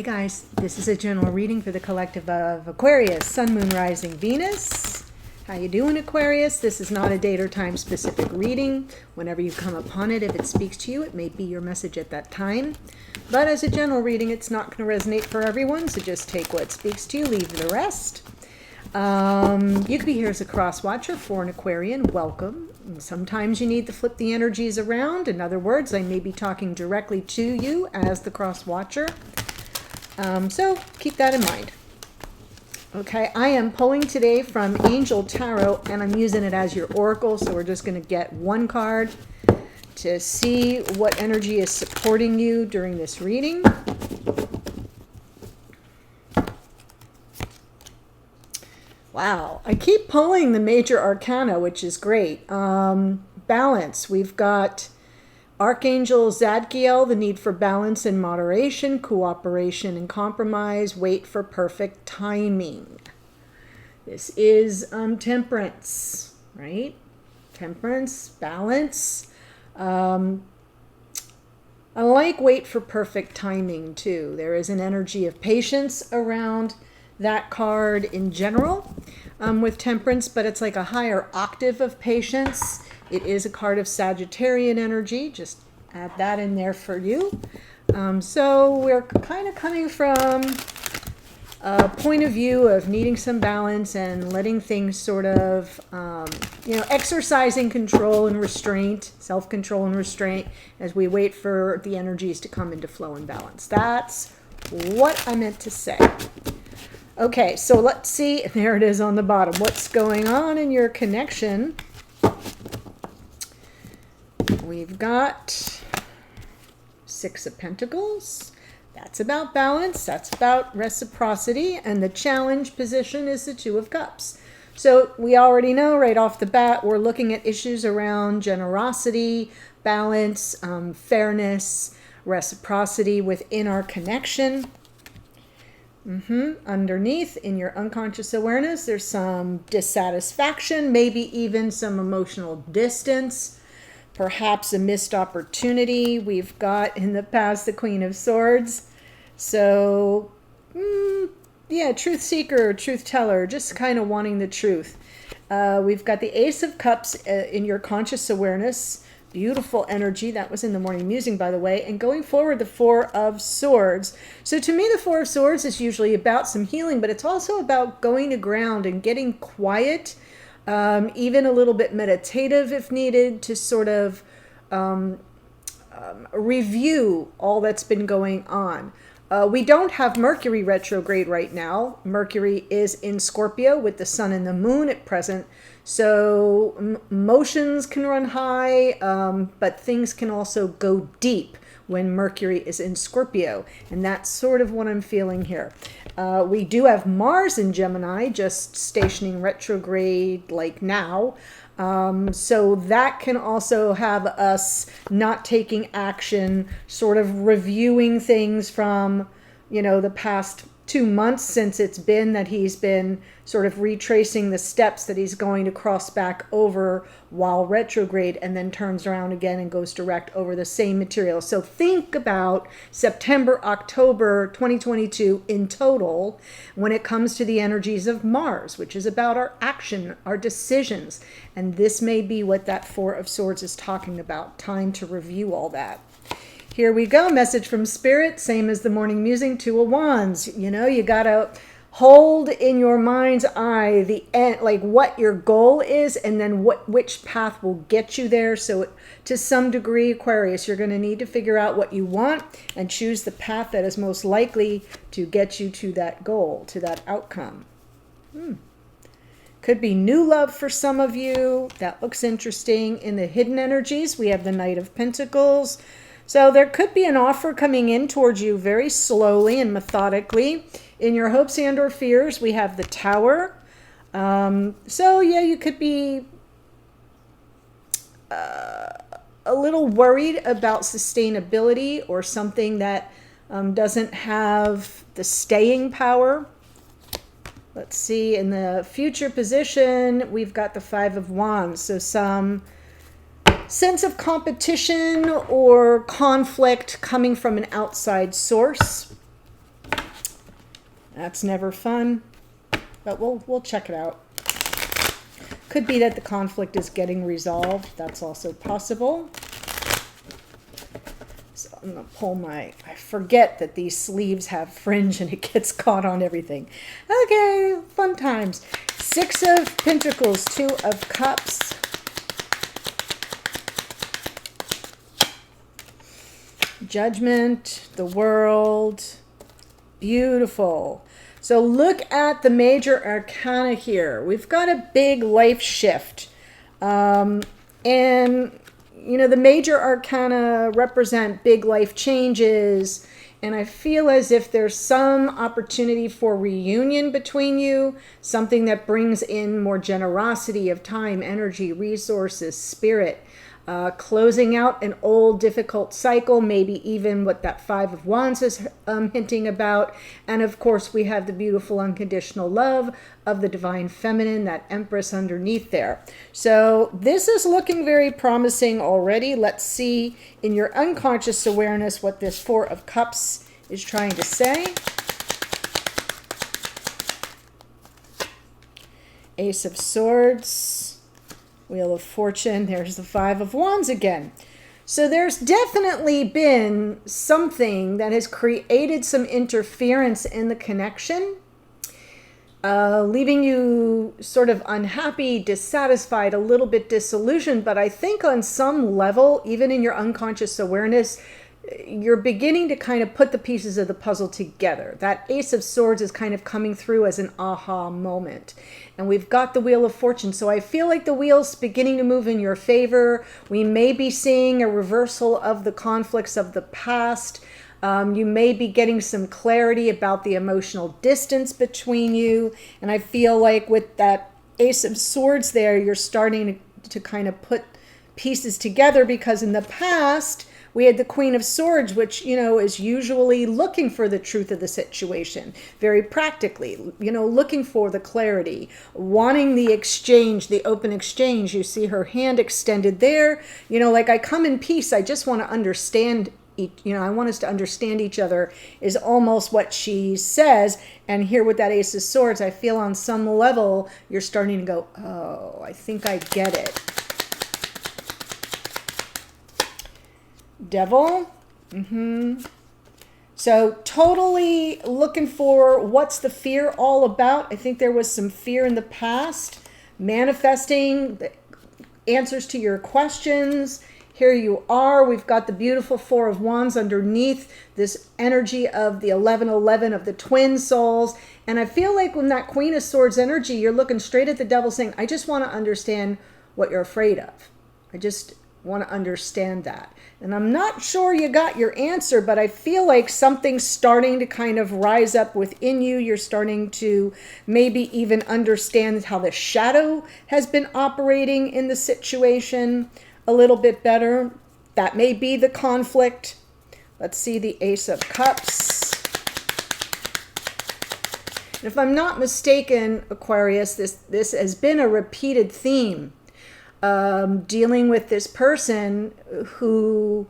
guys, this is a general reading for the collective of Aquarius, Sun, Moon, Rising, Venus. How you doing, Aquarius? This is not a date or time specific reading. Whenever you come upon it, if it speaks to you, it may be your message at that time. But as a general reading, it's not going to resonate for everyone, so just take what speaks to you, leave the rest. You could be here as a cross watcher for an Aquarian. Welcome. Sometimes you need to flip the energies around. In other words, I may be talking directly to you as the cross watcher. So keep that in mind. Okay, I am pulling today from Angel Tarot, and I'm using it as your oracle. So we're just going to get one card to see what energy is supporting you during this reading. Wow, I keep pulling the major arcana, which is great. Balance. We've got Archangel Zadkiel, the need for balance and moderation, cooperation and compromise, wait for perfect timing. This is temperance, right? Temperance, balance. I like wait for perfect timing too. There is an energy of patience around that card in general with temperance, but it's like a higher octave of patience. It is a card of Sagittarian energy. Just add that in there for you. So we're kind of coming from a point of view of needing some balance and letting things sort of, exercising control and restraint, self-control and restraint as we wait for the energies to come into flow and balance. That's what I meant to say. Okay, so let's see. There it is on the bottom. What's going on in your connection? We've got Six of Pentacles. That's about balance. That's about reciprocity. And the challenge position is the Two of Cups. So we already know right off the bat, we're looking at issues around generosity, balance, fairness, reciprocity within our connection. Underneath, in your unconscious awareness, there's some dissatisfaction, maybe even some emotional distance, perhaps a missed opportunity. We've got in the past the Queen of Swords. So, truth seeker, truth teller, just kind of wanting the truth. We've got the Ace of Cups in your conscious awareness. Beautiful energy. That was in the morning musing, by the way. And going forward, the Four of Swords. So to me, the Four of Swords is usually about some healing, but it's also about going to ground and getting quiet, even a little bit meditative if needed, to sort of review all that's been going on. We don't have Mercury retrograde right now. Mercury is in Scorpio with the sun and the moon at present. So emotions can run high, but things can also go deep when Mercury is in Scorpio. And that's sort of what I'm feeling here. We do have Mars in Gemini, just stationing retrograde like now. So that can also have us not taking action, sort of reviewing things from, the past 2 months since it's been that he's been sort of retracing the steps that he's going to cross back over while retrograde, and then turns around again and goes direct over the same material. So think about September, October 2022 in total when it comes to the energies of Mars, which is about our action, our decisions. And this may be what that Four of Swords is talking about. Time to review all that. Here we go. Message from Spirit. Same as the morning musing. Two of Wands. You got to hold in your mind's eye the end, like what your goal is, and then which path will get you there. So to some degree, Aquarius, you're going to need to figure out what you want and choose the path that is most likely to get you to that goal, to that outcome. Could be new love for some of you. That looks interesting. In the hidden energies, we have the Knight of Pentacles. So there could be an offer coming in towards you very slowly and methodically. In your hopes and or fears, we have the Tower. You could be a little worried about sustainability or something that doesn't have the staying power. Let's see, in the future position, we've got the Five of Wands. So some sense of competition or conflict coming from an outside source. That's never fun, but we'll check it out. Could be that the conflict is getting resolved. That's also possible. So I'm going to pull my, I forget that these sleeves have fringe and it gets caught on everything. Okay, fun times. 6 of Pentacles, 2 of Cups. Judgment, the World. Beautiful. So look at the major arcana here. We've got a big life shift. And, you know, the major arcana represent big life changes. And I feel as if there's some opportunity for reunion between you, something that brings in more generosity of time, energy, resources, spirit. Closing out an old difficult cycle, maybe even what that 5 of Wands is hinting about. And of course, we have the beautiful unconditional love of the divine feminine, that Empress underneath there. So this is looking very promising already. Let's see in your unconscious awareness what this 4 of Cups is trying to say. Ace of Swords. Wheel of Fortune, there's the 5 of Wands again. So there's definitely been something that has created some interference in the connection, leaving you sort of unhappy, dissatisfied, a little bit disillusioned. But I think on some level, even in your unconscious awareness, you're beginning to kind of put the pieces of the puzzle together. That Ace of Swords is kind of coming through as an aha moment. And we've got the Wheel of Fortune. So I feel like the wheel's beginning to move in your favor. We may be seeing a reversal of the conflicts of the past. You may be getting some clarity about the emotional distance between you. And I feel like with that Ace of Swords there, you're starting to kind of put pieces together, because in the past, we had the Queen of Swords, which, you know, is usually looking for the truth of the situation, very practically, you know, looking for the clarity, wanting the exchange, the open exchange. You see her hand extended there, you know, like, I come in peace. I just want to understand, you know, I want us to understand each other is almost what she says. And here with that Ace of Swords, I feel on some level, you're starting to go, oh, I think I get it. Devil. So totally looking for what's the fear all about. I think there was some fear in the past, manifesting the answers to your questions. Here you are. We've got the beautiful 4 of Wands underneath this energy of the 1111 of the twin souls. And I feel like when that Queen of Swords energy, you're looking straight at the devil saying, I just want to understand what you're afraid of. I just want to understand that. And I'm not sure you got your answer, but I feel like something's starting to kind of rise up within you. You're starting to maybe even understand how the shadow has been operating in the situation a little bit better. That may be the conflict. Let's see the Ace of Cups. And if I'm not mistaken, Aquarius, this has been a repeated theme. Dealing with this person who,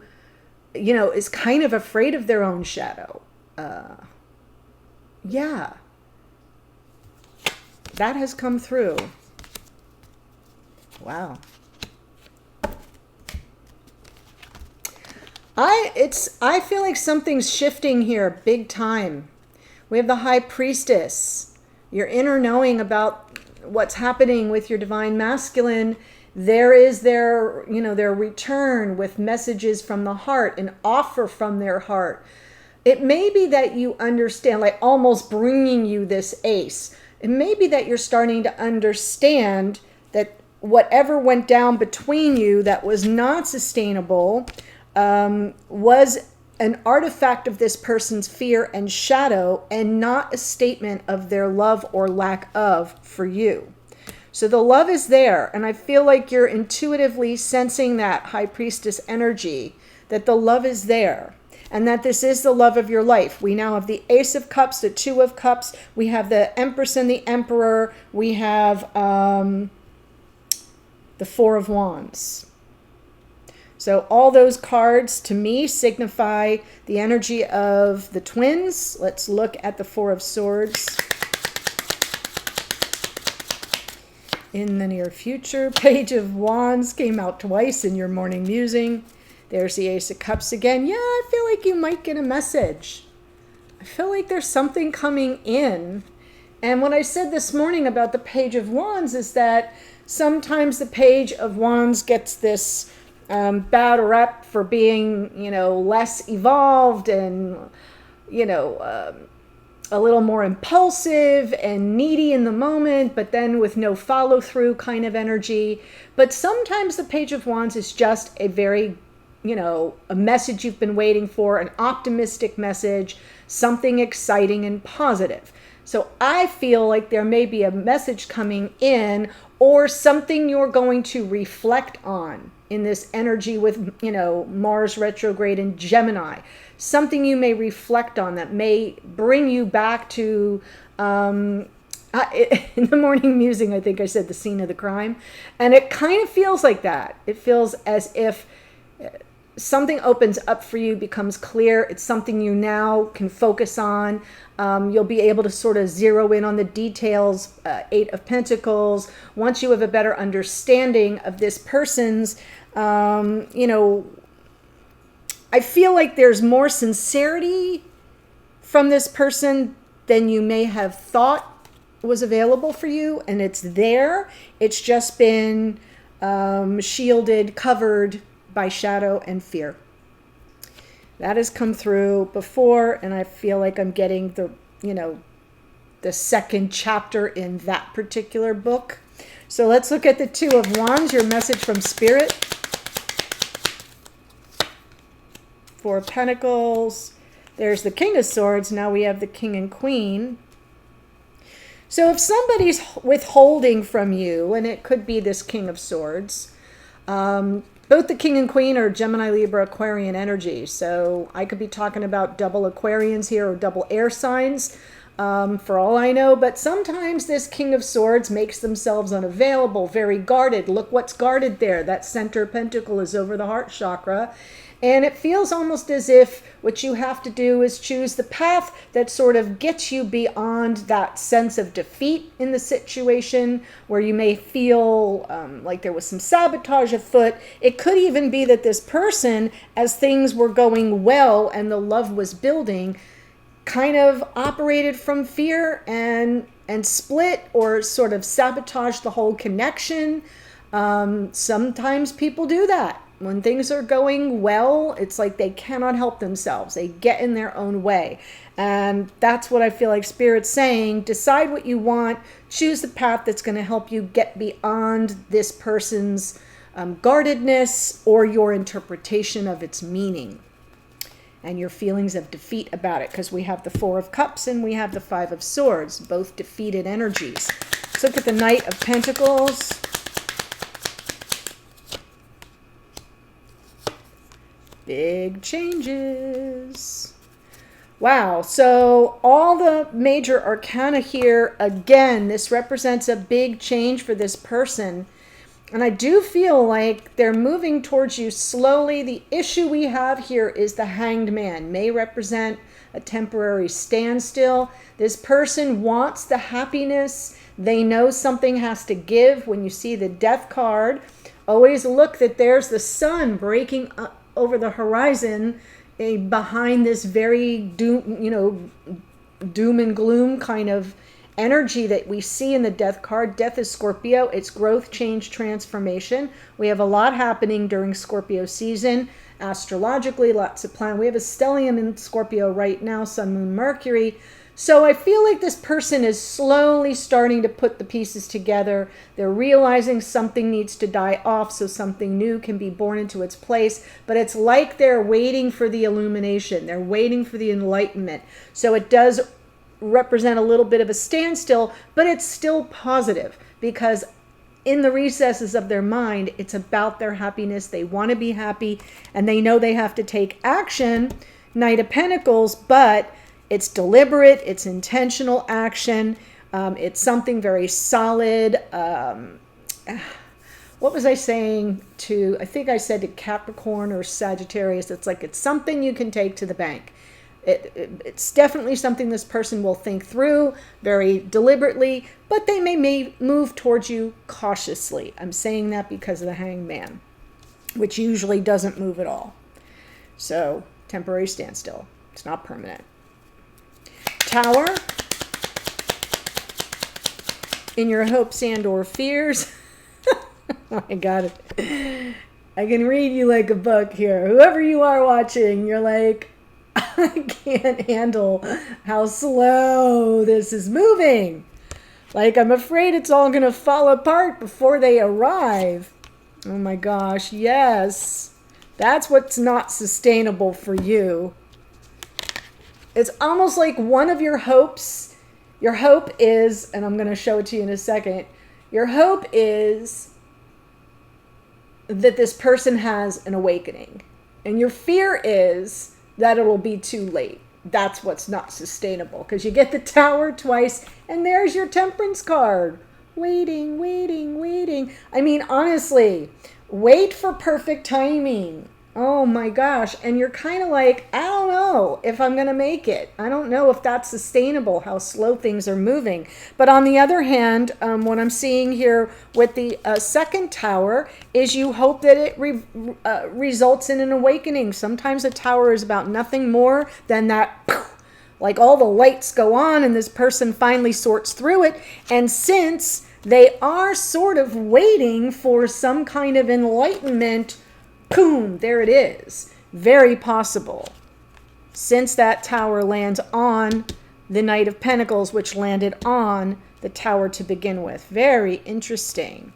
you know, is kind of afraid of their own shadow. Yeah. That has come through. Wow. I feel like something's shifting here big time. We have the High Priestess. Your inner knowing about what's happening with your divine masculine. There is their, you know, their return with messages from the heart, an offer from their heart. It may be that you understand, like almost bringing you this ace. It may be that you're starting to understand that whatever went down between you that was not sustainable was an artifact of this person's fear and shadow, and not a statement of their love or lack of for you. So the love is there, and I feel like you're intuitively sensing that High Priestess energy, that the love is there, and that this is the love of your life. We now have the Ace of Cups, the 2 of Cups. We have the Empress and the Emperor. We have the 4 of Wands. So all those cards to me signify the energy of the twins. Let's look at the Four of Swords in the near future. Page of Wands came out twice in your morning musing. There's the Ace of Cups again. Yeah, I feel like you might get a message. I feel like there's something coming in. And what I said this morning about the Page of Wands is that sometimes the Page of Wands gets this bad rep for being, less evolved and, a little more impulsive and needy in the moment, but then with no follow through kind of energy. But sometimes the Page of Wands is just a very, a message you've been waiting for, an optimistic message, something exciting and positive. So I feel like there may be a message coming in or something you're going to reflect on in this energy with, Mars retrograde in Gemini. Something you may reflect on that may bring you back to, in the morning musing, I think I said the scene of the crime. And it kind of feels like that. It feels as if something opens up for you, becomes clear. It's something you now can focus on. You'll be able to sort of zero in on the details. Eight of Pentacles. Once you have a better understanding of this person's, I feel like there's more sincerity from this person than you may have thought was available for you. And it's there. It's just been shielded, covered by shadow and fear. That has come through before, and I feel like I'm getting the second chapter in that particular book. So let's look at the Two of Wands, your message from Spirit. Four of Pentacles. There's the King of Swords. Now we have the King and Queen. So if somebody's withholding from you, and it could be this King of Swords, both the King and Queen are Gemini, Libra, Aquarian energy. So I could be talking about double Aquarians here or double air signs for all I know. But sometimes this King of Swords makes themselves unavailable, very guarded. Look what's guarded there. That center pentacle is over the heart chakra. And it feels almost as if what you have to do is choose the path that sort of gets you beyond that sense of defeat in the situation where you may feel like there was some sabotage afoot. It could even be that this person, as things were going well and the love was building, kind of operated from fear and split or sort of sabotaged the whole connection. Sometimes people do that. When things are going well, it's like they cannot help themselves. They get in their own way. And that's what I feel like Spirit's saying. Decide what you want. Choose the path that's going to help you get beyond this person's guardedness or your interpretation of its meaning and your feelings of defeat about it. Because we have the Four of Cups and we have the Five of Swords, both defeated energies. Let's look at the Knight of Pentacles. Big changes. Wow. So all the major arcana here, again, this represents a big change for this person. And I do feel like they're moving towards you slowly. The issue we have here is the Hanged Man. May represent a temporary standstill. This person wants the happiness. They know something has to give. When you see the Death card, always look that there's the sun breaking up over the horizon behind this very doom and gloom kind of energy that we see in the Death card. Death is Scorpio. It's growth, change, transformation. We have a lot happening during Scorpio season. Astrologically, lots of planets. We have a stellium in Scorpio right now, Sun, Moon, Mercury. So I feel like this person is slowly starting to put the pieces together. They're realizing something needs to die off so something new can be born into its place. But it's like they're waiting for the illumination. They're waiting for the enlightenment. So it does represent a little bit of a standstill, but it's still positive because in the recesses of their mind, it's about their happiness. They want to be happy and they know they have to take action. Knight of Pentacles, but it's deliberate, it's intentional action. It's something very solid. what was I saying to, I think I said to Capricorn or Sagittarius, it's like it's something you can take to the bank. It's definitely something this person will think through very deliberately, but they may move towards you cautiously. I'm saying that because of the Hanged Man, which usually doesn't move at all. So, temporary standstill. It's not permanent. Tower. In your hopes and or fears. I got it. I can read you like a book here. Whoever you are watching, you're like, I can't handle how slow this is moving. Like, I'm afraid it's all going to fall apart before they arrive. Oh my gosh, yes. That's what's not sustainable for you. It's almost like one of your hopes, your hope is, and I'm going to show it to you in a second, your hope is that this person has an awakening. And your fear is that it'll be too late. That's what's not sustainable. Because you get the Tower twice, and there's your Temperance card. Waiting, waiting, waiting. I mean, honestly, wait for perfect timing. Oh my gosh. And you're kind of like, I don't know if I'm going to make it. I don't know if that's sustainable, how slow things are moving. But on the other hand, what I'm seeing here with the second Tower is you hope that it results in an awakening. Sometimes a Tower is about nothing more than that, like all the lights go on and this person finally sorts through it. And since they are sort of waiting for some kind of enlightenment, boom, there it is. Very possible. Since that Tower lands on the Knight of Pentacles, which landed on the Tower to begin with. Very interesting.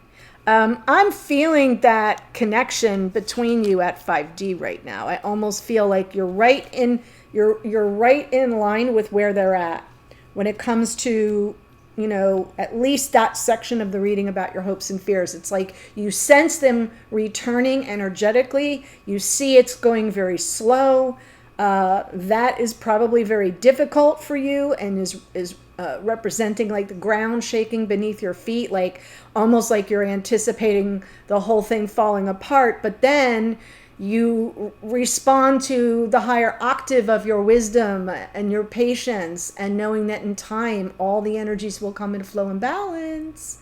I'm feeling that connection between you at 5D right now. I almost feel like you're right in line with where they're at when it comes to, you know, at least that section of the reading about your hopes and fears. It's like you sense them returning energetically. You see it's going very slow. That is probably very difficult for you and is representing like the ground shaking beneath your feet, like almost like you're anticipating the whole thing falling apart. But then you respond to the higher octave of your wisdom and your patience and knowing that in time all the energies will come into flow and balance.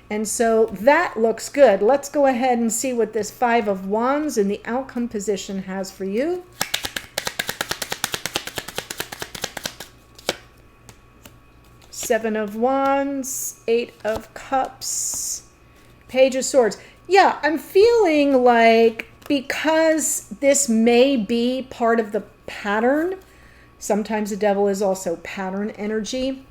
And so that looks good. Let's go ahead and see what this Five of Wands in the outcome position has for you. Seven of Wands, Eight of Cups, Page of Swords. Yeah, I'm feeling like, because this may be part of the pattern, sometimes the devil is also pattern energy.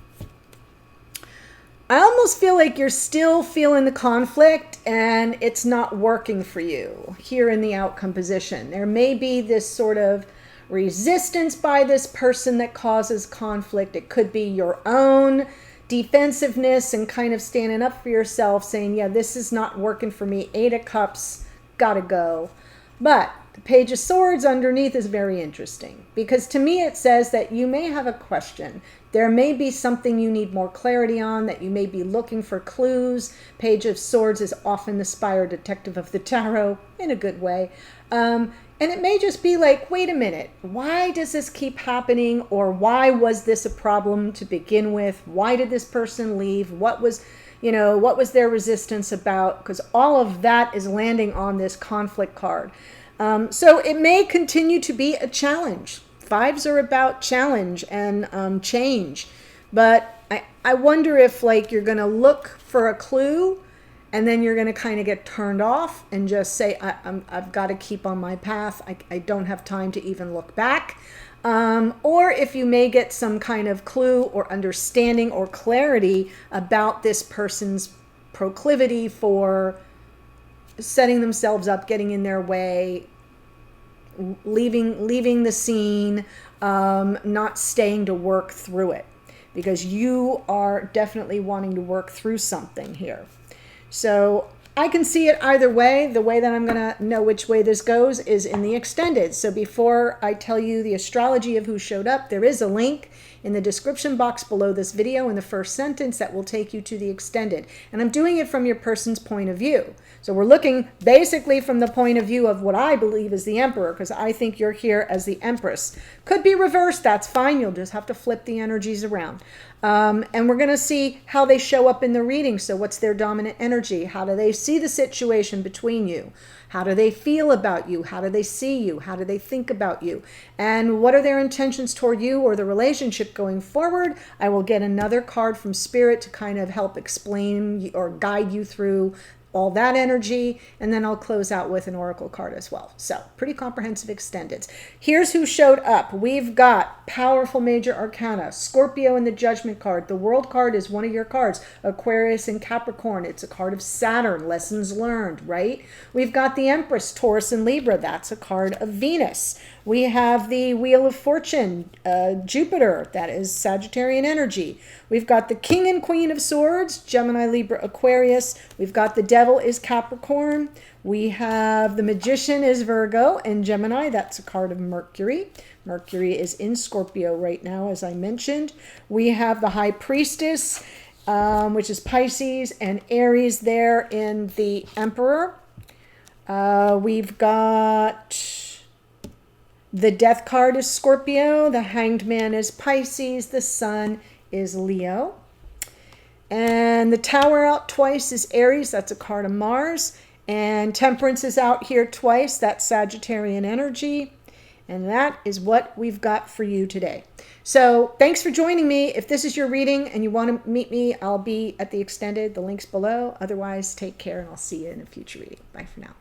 I almost feel like you're still feeling the conflict and it's not working for you here in the outcome position. There may be this sort of resistance by this person that causes conflict. It could be your own defensiveness and kind of standing up for yourself, saying, yeah, this is not working for me. Eight of Cups, gotta go. But the Page of Swords underneath is very interesting, because to me it says that you may have a question. There may be something you need more clarity on, that you may be looking for clues. Page of Swords is often the spire detective of the tarot in a good way. And it may just be like, wait a minute, why does this keep happening? Or why was this a problem to begin with? Why did this person leave? What was their resistance about? Because all of that is landing on this conflict card. So it may continue to be a challenge. Fives are about challenge and change. But I wonder if like you're going to look for a clue and then you're going to kind of get turned off and just say, I've got to keep on my path. I don't have time to even look back. Or if you may get some kind of clue or understanding or clarity about this person's proclivity for setting themselves up, getting in their way, leaving the scene, not staying to work through it, because you are definitely wanting to work through something here. So I can see it either way. The way that I'm going to know which way this goes is in the extended. So before I tell you the astrology of who showed up, there is a link in the description box below this video in the first sentence that will take you to the extended. And I'm doing it from your person's point of view. So we're looking basically from the point of view of what I believe is the Emperor, because I think you're here as the Empress. Could be reversed, that's fine. You'll just have to flip the energies around. And we're going to see how they show up in the reading. So what's their dominant energy? How do they see the situation between you? How do they feel about you? How do they see you? How do they think about you? And what are their intentions toward you or the relationship going forward? I will get another card from Spirit to kind of help explain or guide you through all that energy, and then I'll close out with an oracle card as well. So pretty comprehensive extendeds. Here's who showed up. We've got powerful major arcana, Scorpio in the Judgment card. The World card is one of your cards. Aquarius and Capricorn. It's a card of Saturn, lessons learned, right? We've got the Empress, Taurus and Libra. That's a card of Venus. We have the Wheel of Fortune, Jupiter. That is Sagittarian energy. We've got the King and Queen of Swords, Gemini, Libra, Aquarius. We've got the Devil is Capricorn. We have the Magician is Virgo and Gemini. That's a card of Mercury. Mercury is in Scorpio right now, as I mentioned. We have the High Priestess, which is Pisces, and Aries there in the Emperor. We've got the Death card is Scorpio. The Hanged Man is Pisces. The Sun is Leo. And the Tower out twice is Aries. That's a card of Mars. And Temperance is out here twice. That's Sagittarian energy. And that is what we've got for you today. So thanks for joining me. If this is your reading and you want to meet me, I'll be at the extended. The link's below. Otherwise, take care and I'll see you in a future reading. Bye for now.